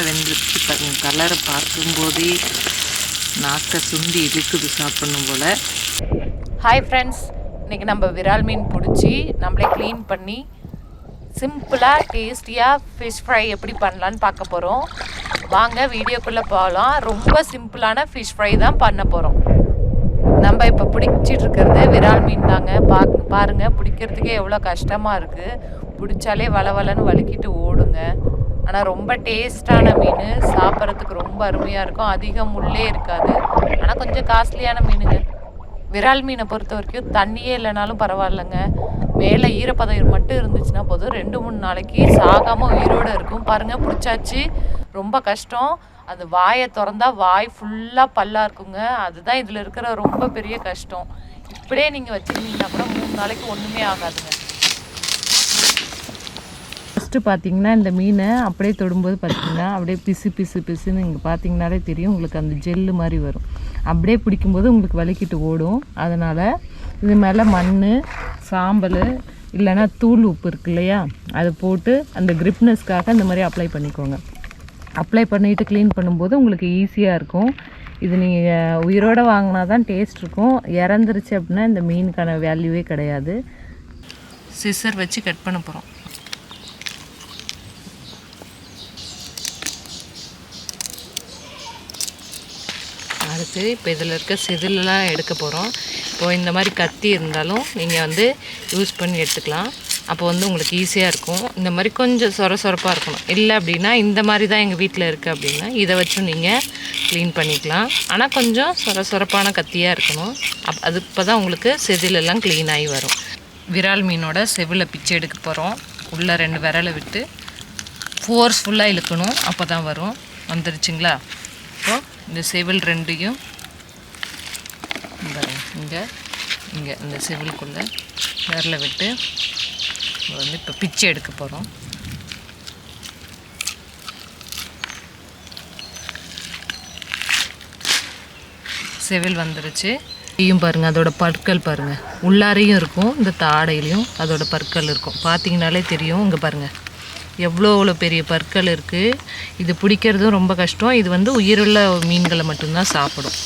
வெந்துருச்சு பாருங்க. கலரை பார்க்கும்போதே நாக்கை சுண்டி இழுக்குது சாப்பிடணும் போல். ஹாய் ஃப்ரெண்ட்ஸ், இன்றைக்கி நம்ம விரால் மீன் பிடிச்சி நம்மளே க்ளீன் பண்ணி சிம்பிளாக டேஸ்டியாக ஃபிஷ் ஃப்ரை எப்படி பண்ணலான்னு பார்க்க போகிறோம். வாங்க வீடியோக்குள்ளே போகலாம். ரொம்ப சிம்பிளான ஃபிஷ் ஃப்ரை தான் பண்ண போகிறோம். நம்ம இப்போ பிடிச்சிட்டு இருக்கிறது விரால் மீன் தாங்க. பாருங்கள், பிடிக்கிறதுக்கே எவ்வளோ கஷ்டமாக இருக்குது. பிடிச்சாலே வளவலன்னு வலிக்கிட்டு ஓடுங்க. ஆனால் ரொம்ப டேஸ்டான மீன், சாப்பிட்றதுக்கு ரொம்ப அருமையாக இருக்கும். அதிகம் முள்ளே இருக்காது, ஆனால் கொஞ்சம் காஸ்ட்லியான மீனுங்க. விரால் மீனை பொறுத்த வரைக்கும் தண்ணியே இல்லைனாலும் பரவாயில்லைங்க, மேலே ஈரப்பதம் மட்டும் இருந்துச்சுன்னா போதும், 2-3 நாளைக்கு சாகாமல் உயிரோடு இருக்கும். பாருங்கள், பிடிச்சாச்சு. ரொம்ப கஷ்டம். அது வாயை திறந்தா வாய் ஃபுல்லாக பல்லாக இருக்குங்க. அதுதான் இதில் இருக்கிற ரொம்ப பெரிய கஷ்டம். இப்படியே நீங்கள் வச்சுருந்தீங்கன்னா கூட 3 நாளைக்கு ஒன்றுமே ஆகாதுங்க. ஃபஸ்ட்டு பார்த்தீங்கன்னா இந்த மீனை அப்படியே தொடும்போது பார்த்தீங்கன்னா அப்படியே பிசுன்னு இங்கே பார்த்தீங்கன்னாலே தெரியும் உங்களுக்கு, அந்த ஜெல்லு மாதிரி வரும். அப்படியே பிடிக்கும்போது உங்களுக்கு வலிக்கிட்டு ஓடும். அதனால் இது மேலே மண், சாம்பல் இல்லைன்னா தூள் உப்பு இருக்கு இல்லையா, அதை போட்டு அந்த கிரிப்னஸ்க்காக இந்த மாதிரி அப்ளை பண்ணிக்கோங்க. அப்ளை பண்ணிவிட்டு க்ளீன் பண்ணும்போது உங்களுக்கு ஈஸியாக இருக்கும். இது நீங்கள் உயிரோடு வாங்கினா தான் டேஸ்ட் இருக்கும். இறந்துருச்சு அப்படின்னா இந்த மீனுக்கான வேல்யூவே கிடையாது. சிசர் வச்சு கட் பண்ண போகிறோம். அடுத்து இப்போ இதில் இருக்க செதிலெலாம் எடுக்க போகிறோம். இப்போது இந்த மாதிரி கத்தி இருந்தாலும் நீங்கள் வந்து யூஸ் பண்ணி எடுத்துக்கலாம். அப்போ வந்து உங்களுக்கு ஈஸியாக இருக்கும். இந்த மாதிரி கொஞ்சம் சொரப்பாக இருக்கணும். இல்லை அப்படின்னா இந்த மாதிரி தான் எங்கள் வீட்டில் இருக்குது அப்படின்னா இதை வச்சும் நீங்கள் க்ளீன் பண்ணிக்கலாம். ஆனால் கொஞ்சம் சொரப்பான கத்தியாக இருக்கணும். அது இப்போ தான் உங்களுக்கு செதிலெல்லாம் க்ளீன் ஆகி வரும். விரால் மீனோட செவிலை பிச்சை எடுக்க போகிறோம். உள்ளே 2 விரலை விட்டு ஃபோர்ஸ்ஃபுல்லாக இழுக்கணும், அப்போ தான் வரும். வந்துருச்சுங்களா? இப்போது இந்த செவில் 2யும் இங்கே இந்த செவிலுக்குள்ளே விரலை விட்டு வந்து இப்போ பிச்சை எடுக்க போகிறோம். செவில் வந்துருச்சு. இதையும் பாருங்கள், அதோட பற்கள் பாருங்கள், உள்ளாரையும் இருக்கும், இந்த தாடையிலையும் அதோட பற்கள் இருக்கும். பார்த்தீங்கனாலே தெரியும். இங்கே பாருங்கள் எவ்வளோ பெரிய பற்கள் இருக்குது. இது பிடிக்கிறதும் ரொம்ப கஷ்டம். இது வந்து உயிருள்ள மீன்களை மட்டும்தான் சாப்பிடும்.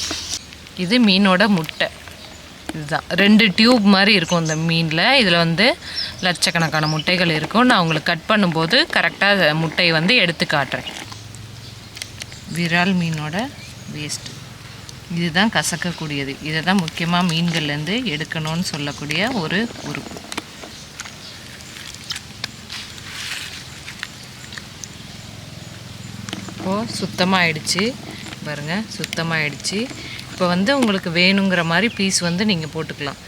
இது மீனோட முட்டை. இதுதான் 2 டியூப் மாதிரி இருக்கும் இந்த மீனில். இதில் வந்து லட்சக்கணக்கான முட்டைகள் இருக்கும். நான் உங்களுக்கு கட் பண்ணும்போது கரெக்டாக முட்டையை வந்து எடுத்து காட்டுறேன். விரால் மீனோட வேஸ்ட்டு இதுதான் கசக்கக்கூடியது. இதை தான் முக்கியமாக மீன்கள்லேருந்து எடுக்கணும்னு சொல்லக்கூடிய ஒரு உறுப்பு. இப்போது சுத்தமாக ஆயிடுச்சு பாருங்கள், சுத்தமாக ஆயிடுச்சு. இப்போ வந்து உங்களுக்கு வேணுங்கிற மாதிரி பீஸ் வந்து நீங்கள் போட்டுக்கலாம்.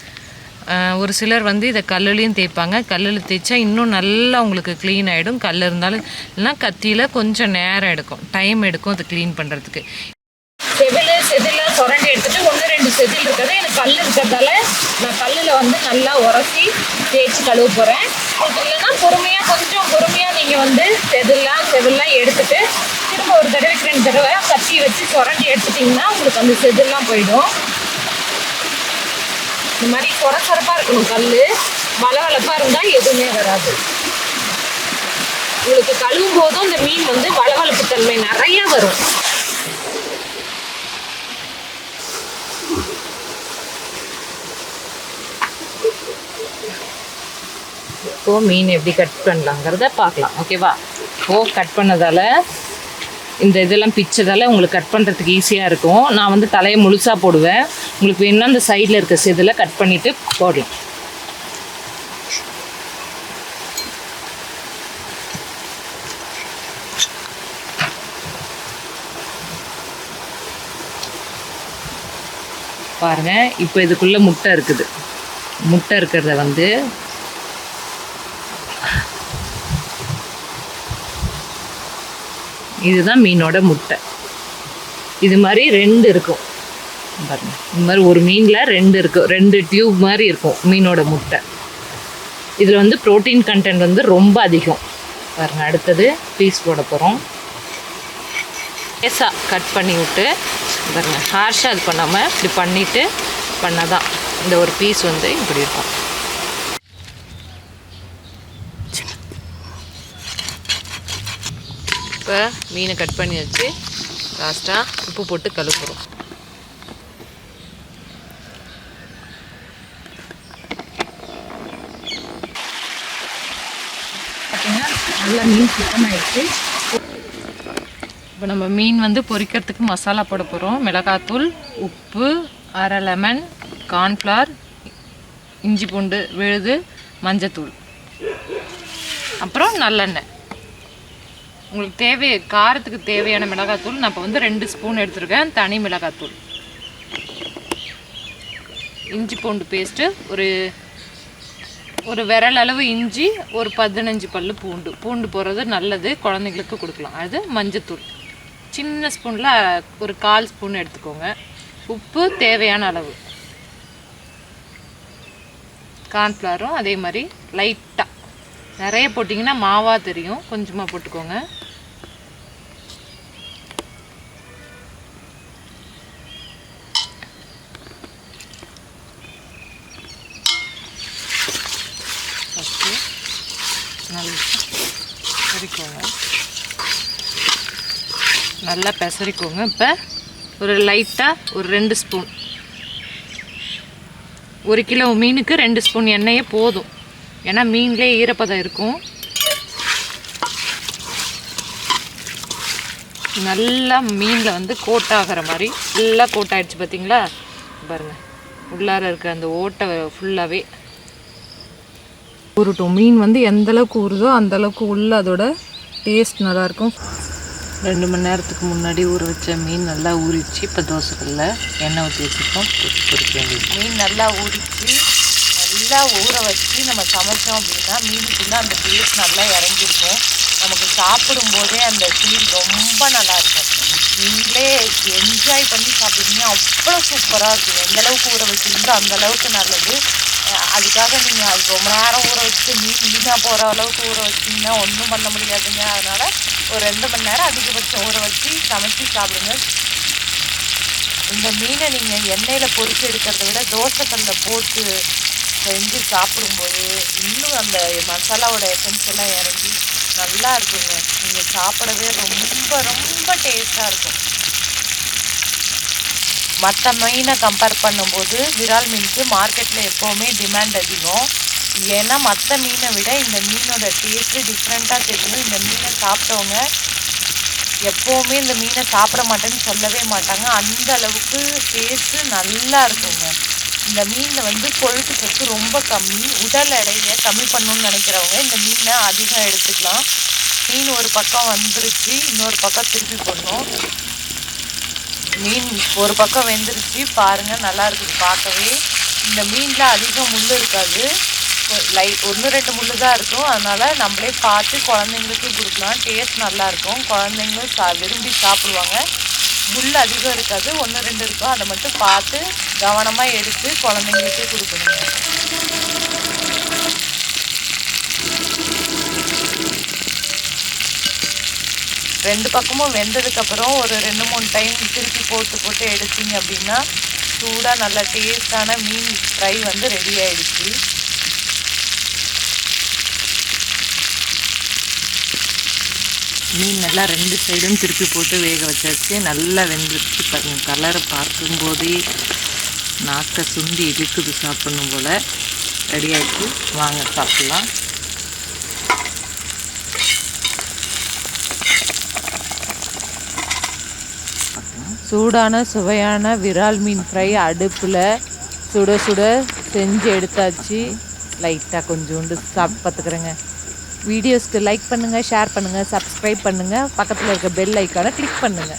ஒரு சிலர் வந்து இதை கல்லுலேயும் தேய்ப்பாங்க. கல்லில் தேய்ச்சா இன்னும் நல்லா உங்களுக்கு க்ளீன் ஆகிடும். கல் இருந்தாலும் இல்லைனா கத்தியில் கொஞ்சம் நேரம் எடுக்கும், டைம் எடுக்கும் அது க்ளீன் பண்ணுறதுக்கு. செதில் சுரண்டி எடுத்துகிட்டு 1-2 செதில் இருக்கிறது, எனக்கு கல் இருக்கிறதால நான் கல்லில் வந்து நல்லா உரசி தேய்ச்சி கழுவ போகிறேன். இல்லைன்னா கொஞ்சம் பொறுமையாக நீங்கள் வந்து செதில்லாம் எடுத்துகிட்டு திரும்ப ஒரு தடவைக்கு 2 தடவை கத்தி வச்சு சுரண்டி எடுத்துட்டிங்கன்னா உங்களுக்கு அந்த செதில்லாம் போயிடும். இந்த மாதிரி சொரப்பாக இருக்கணும். கல் வளவளப்பாக இருந்தால் எதுவுமே வராது. உங்களுக்கு கழுவும் போதும் இந்த மீன் வந்து வளவளப்பு தன்மை நிறைய வரும். இப்போது மீன் எப்படி கட் பண்ணலாங்கிறத பார்க்கலாம். ஓகேவா? இப்போது கட் பண்ணதால் இந்த இதெல்லாம் பிச்சதால் உங்களுக்கு கட் பண்ணுறதுக்கு ஈஸியாக இருக்கும். நான் வந்து தலையை முழுசாக போடுவேன். உங்களுக்கு வேணும்னா இந்த சைடில் இருக்க செதில் கட் பண்ணிவிட்டு போடலாம். பாருங்கள், இப்போ இதுக்குள்ளே முட்டை இருக்குது. முட்டை இருக்கிறத வந்து இதுதான் மீனோட முட்டை. இது மாதிரி 2 இருக்கும் பாருங்க. இந்த மாதிரி ஒரு மீனில் 2 இருக்கும், 2 டியூப் மாதிரி இருக்கும் மீனோட முட்டை. இதில் வந்து ப்ரோட்டீன் கண்டென்ட் வந்து ரொம்ப அதிகம். பாருங்கள், அடுத்தது பீஸ் போட போகிறோம். லேசாக கட் பண்ணி விட்டு பாருங்கள், ஹார்ஷாக இது பண்ணாமல் இப்படி பண்ணிவிட்டு பண்ணால் தான் இந்த ஒரு பீஸ் வந்து இப்படி இருக்கும். இப்போ மீனை கட் பண்ணி வச்சு லாஸ்ட்டாக உப்பு போட்டு கழுப்புறோம். நல்லா மீன் சுத்தமாகிடுச்சு. இப்போ நம்ம மீன் வந்து பொரிக்கிறதுக்கு மசாலா போட போகிறோம். மிளகாத்தூள், உப்பு, அரை லெமன், கார்ன்ஃப்ளவர், இஞ்சி பூண்டு விழுது, மஞ்சத்தூள், அப்புறம் நல்லெண்ணெய். உங்களுக்கு காரத்துக்கு தேவையான மிளகாத்தூள் நான் இப்போ வந்து 2 ஸ்பூன் எடுத்துருக்கேன். தனி மிளகாத்தூள், இஞ்சி பூண்டு பேஸ்ட்டு ஒரு விரல் அளவு இஞ்சி, ஒரு 15 பல்லு பூண்டு போடுறது நல்லது, குழந்தைங்களுக்கு கொடுக்கலாம். அது மஞ்சத்தூள் சின்ன ஸ்பூனில் ஒரு 1/4 ஸ்பூன் எடுத்துக்கோங்க. உப்பு தேவையான அளவு, கார்ன்ஃப்ளவரும் அதே மாதிரி லைட்டாக, நிறைய போட்டிங்கன்னா மாவாக தெரியும், கொஞ்சமாக போட்டுக்கோங்க. ஃபஸ்ட்டு நல்லா பெசரிக்கோங்க. நல்லா பெசரிக்கோங்க. இப்போ ஒரு லைட்டாக ஒரு 2 ஸ்பூன், 1 கிலோ மீனுக்கு 2 ஸ்பூன் எண்ணெயே போதும். ஏன்னா மீன்லேயே ஈரப்பதம் இருக்கும். நல்லா மீனில் வந்து கோட் ஆகிற மாதிரி நல்லா கோட் ஆகிடுச்சு. பார்த்தீங்களா? பாருங்கள், உள்ளார இருக்க அந்த ஓட்டை ஃபுல்லாகவே ஊறட்டும். மீன் வந்து எந்தளவுக்கு ஊறுதோ அந்தளவுக்கு உள்ள அதோட டேஸ்ட் நல்லாயிருக்கும். 2 மணி நேரத்துக்கு முன்னாடி ஊற வச்ச மீன் நல்லா ஊறிச்சு. இப்போ தோசைக்கல்ல எண்ணெய் ஊற்றி வச்சுருக்கோம், பொரிக்க வேண்டியது. மீன் நல்லா ஊறிச்சு. நல்லா ஊற வச்சு நம்ம சமைச்சோம் அப்படின்னா மீனுக்குள்ளே அந்த டேஸ்ட் நல்லா இறங்கியிருக்கும். நமக்கு சாப்பிடும்போதே அந்த ஃபீல் ரொம்ப நல்லாயிருக்கும். நீங்களே என்ஜாய் பண்ணி சாப்பிட்டீங்கன்னா அவ்வளோ சூப்பராக இருக்கும். எந்தளவுக்கு ஊற வச்சுருந்தோ அந்தளவுக்கு நல்லது. அதுக்காக நீங்கள் அது ரொம்ப நேரம் ஊற வச்சு மீன் வீணாக போகிற அளவுக்கு ஊற வச்சிங்கன்னா ஒன்றும் பண்ண முடியாதுங்க. அதனால் ஒரு 2 மணி நேரம் அதிகபட்சம் ஊற வச்சு சமைச்சி சாப்பிடுங்க. இந்த மீனை நீங்கள் எண்ணெயில் பொரிச்சு எடுக்கிறத விட தோசைக்கல்லில் போட்டு செஞ்சு சாப்பிடும்போது இன்னும் அந்த மசாலாவோட எசன்ஸ் எல்லாம் இறங்கி நல்லா இருக்குங்க. நீங்கள் சாப்பிடவே ரொம்ப ரொம்ப டேஸ்ட்டாக இருக்கும். மற்ற மீனை கம்பேர் பண்ணும்போது விரால் மீனுக்கு மார்க்கெட்டில் எப்போவுமே டிமாண்ட் அதிகம். ஏன்னா மற்ற மீனை விட இந்த மீனோட டேஸ்ட்டு டிஃப்ரெண்ட்டாக தெரியும். இந்த மீனை சாப்பிட்டவங்க எப்போவுமே இந்த மீனை சாப்பிட மாட்டேன்னு சொல்லவே மாட்டாங்க. அந்த அளவுக்கு டேஸ்ட்டு நல்லா இருக்குங்க. இந்த மீனில் வந்து கொழுப்பு சத்து ரொம்ப கம்மி. உடல் எடையை கம்மி பண்ணணும்னு நினைக்கிறவங்க இந்த மீனை அதிகம் எடுத்துக்கலாம். மீன் ஒரு பக்கம் வந்துருச்சு, இன்னொரு பக்கம் திருப்பி போடணும். மீன் ஒரு பக்கம் வெந்துருச்சு பாருங்கள், நல்லா இருக்குது பார்க்கவே. இந்த மீனில் அதிகம் முள் இருக்காது, 1-2 முள் தான் இருக்கும். அதனால் நம்மளே பார்த்து குழந்தைங்களுக்கு கொடுக்கலாம். டேஸ்ட் நல்லாயிருக்கும், குழந்தைங்களும் விரும்பி சாப்பிடுவாங்க. முள் அதிகம் இருக்காது, 1-2 இருக்கும். அதை மட்டும் பார்த்து கவனமாக எடுத்து குழந்தைங்களுக்கு கொடுக்கணுங்க. ரெண்டு பக்கமும் வெந்ததுக்கப்புறம் ஒரு 2-3 டைம் திருப்பி போட்டு எடுத்தீங்க அப்படின்னா சூடாக நல்ல டேஸ்டான மீன் ஃப்ரை வந்து ரெடி ஆகிடுச்சு. மீன் நல்லா 2 சைடும் திருப்பி போட்டு வேக வச்சாச்சு. நல்லா வெந்துருச்சு பாருங்கள். கலரை பார்க்கும்போதே நாக்கை சுண்டி இழுக்குது சாப்பிடணும் போல். ரெடி ஆகிடுச்சு, வாங்க சாப்பிட்லாம். சூடான சுவையான விரால் மீன் ஃப்ரை அடுப்பில் சுட சுட செஞ்சு எடுத்தாச்சு. லைட்டாக கொஞ்சோண்டு சாப்பிட்டு பார்த்துக்கிறேங்க. வீடியோஸ்க்கு லைக் பண்ணுங்கள், ஷேர் பண்ணுங்கள், சப்ஸ்கிரைப் பண்ணுங்கள், பக்கத்தில் இருக்க பெல் ஐக்கானை கிளிக் பண்ணுங்கள்.